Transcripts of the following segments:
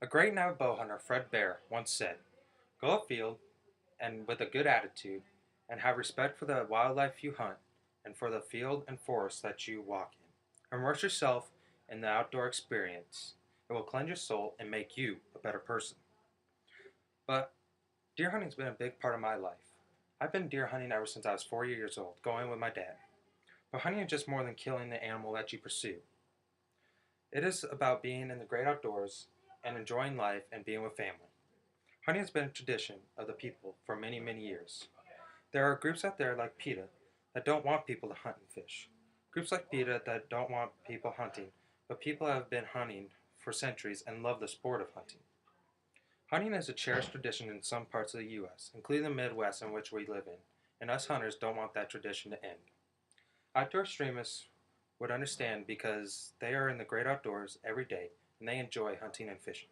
A great night bow hunter, Fred Bear, once said, "Go afield and with a good attitude, and have respect for the wildlife you hunt and for the field and forest that you walk in. Immerse yourself in the outdoor experience. It will cleanse your soul and make you a better person." But deer hunting's been a big part of my life. I've been deer hunting ever since I was 4 years old, going with my dad. But hunting is just more than killing the animal that you pursue. It is about being in the great outdoors and enjoying life and being with family. Hunting has been a tradition of the people for many, many years. There are groups out there like PETA that don't want people to hunt and fish. Groups like PETA that don't want people hunting, but people have been hunting for centuries and love the sport of hunting. Hunting is a cherished tradition in some parts of the U.S., including the Midwest in which we live in, and us hunters don't want that tradition to end. Outdoor extremists would understand because they are in the great outdoors every day and they enjoy hunting and fishing.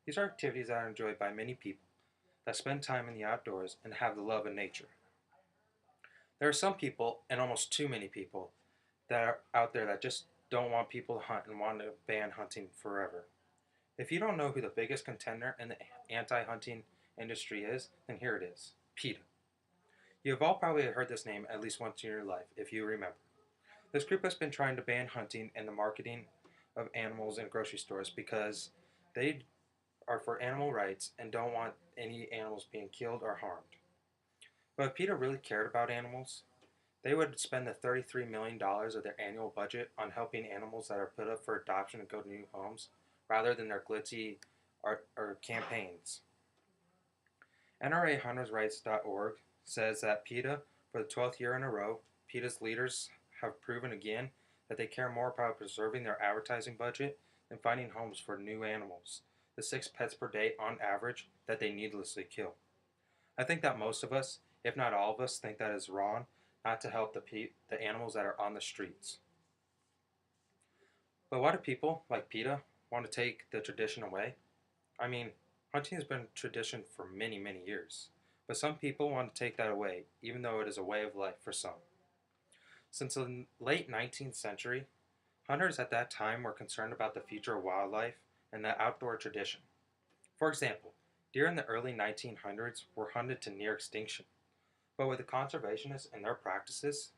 These are activities that are enjoyed by many people that spend time in the outdoors and have the love of nature. There are some people, and almost too many people, that are out there that just don't want people to hunt and want to ban hunting forever. If you don't know who the biggest contender in the anti hunting industry is, then here it is PETA. You have all probably heard this name at least once in your life, if you remember. This group has been trying to ban hunting and the marketing of animals in grocery stores because they are for animal rights and don't want any animals being killed or harmed. But if PETA really cared about animals, they would spend the $33 million of their annual budget on helping animals that are put up for adoption and go to new homes rather than their glitzy or campaigns. NRAHuntersRights.org says that PETA, for the 12th year in a row, PETA's leaders have proven again that they care more about preserving their advertising budget than finding homes for new animals, the 6 pets per day on average that they needlessly kill. I think that most of us, if not all of us, think that is wrong not to help the animals that are on the streets. But why do people, like PETA, want to take the tradition away? I mean, hunting has been a tradition for many, many years. But some people want to take that away, even though it is a way of life for some. Since the late 19th century, hunters at that time were concerned about the future of wildlife and the outdoor tradition. For example, deer in the early 1900s were hunted to near extinction, but with the conservationists and their practices,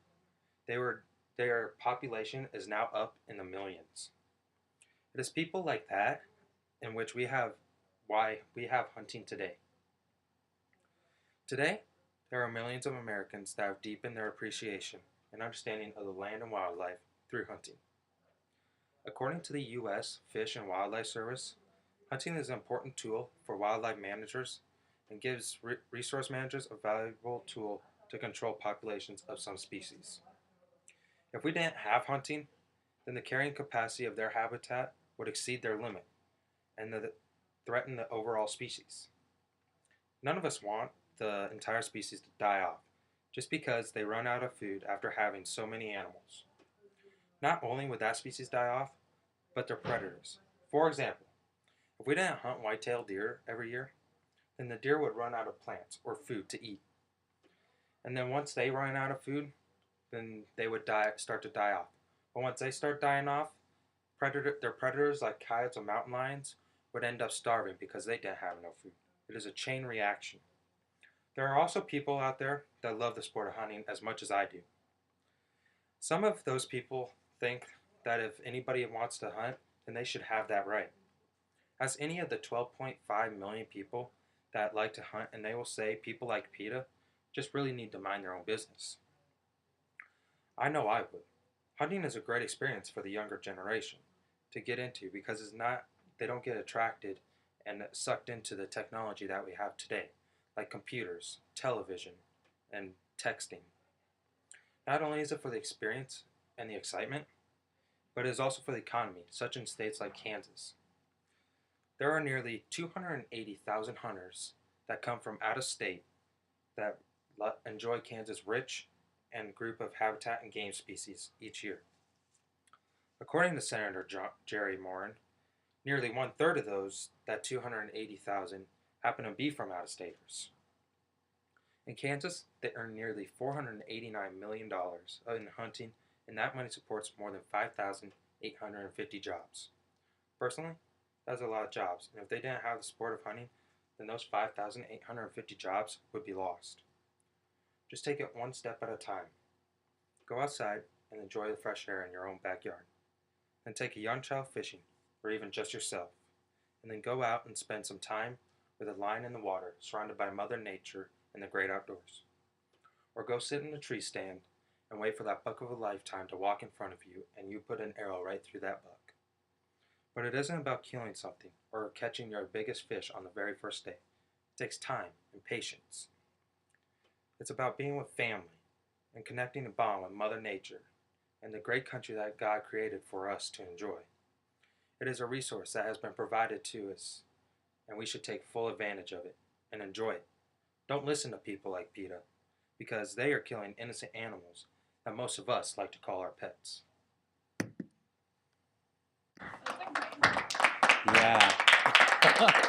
their population is now up in the millions. It is people like that in which why we have hunting today. Today, there are millions of Americans that have deepened their appreciation and understanding of the land and wildlife through hunting. According to the U.S. Fish and Wildlife Service, hunting is an important tool for wildlife managers and gives resource managers a valuable tool to control populations of some species. If we didn't have hunting, then the carrying capacity of their habitat would exceed their limit and threaten the overall species. None of us want the entire species to die off just because they run out of food after having so many animals. Not only would that species die off, but their predators. For example, if we didn't hunt white-tailed deer every year, then the deer would run out of plants or food to eat. And then once they run out of food, then they would start to die off. But once they start dying off, their predators like coyotes and mountain lions would end up starving because they didn't have enough food. It is a chain reaction. There are also people out there that love the sport of hunting as much as I do. Some of those people think that if anybody wants to hunt, then they should have that right. Ask any of the 12.5 million people that like to hunt, and they will say people like PETA just really need to mind their own business. I know I would. Hunting is a great experience for the younger generation to get into because they don't get attracted and sucked into the technology that we have today, like computers, television, and texting. Not only is it for the experience and the excitement, but it is also for the economy, such in states like Kansas. There are nearly 280,000 hunters that come from out of state that enjoy Kansas' rich and group of habitat and game species each year. According to Senator Jerry Moran, nearly one-third of those, that 280,000, happen to be from out-of-staters. In Kansas, they earn nearly $489 million in hunting, and that money supports more than 5,850 jobs. Personally, has a lot of jobs, and if they didn't have the sport of hunting, then those 5,850 jobs would be lost. Just take it one step at a time. Go outside and enjoy the fresh air in your own backyard. Then take a young child fishing, or even just yourself, and then go out and spend some time with a line in the water, surrounded by Mother Nature and the great outdoors. Or go sit in a tree stand and wait for that buck of a lifetime to walk in front of you and you put an arrow right through that buck. But it isn't about killing something or catching your biggest fish on the very first day. It takes time and patience. It's about being with family and connecting a bond with Mother Nature and the great country that God created for us to enjoy. It is a resource that has been provided to us, and we should take full advantage of it and enjoy it. Don't listen to people like PETA, because they are killing innocent animals that most of us like to call our pets. Yeah.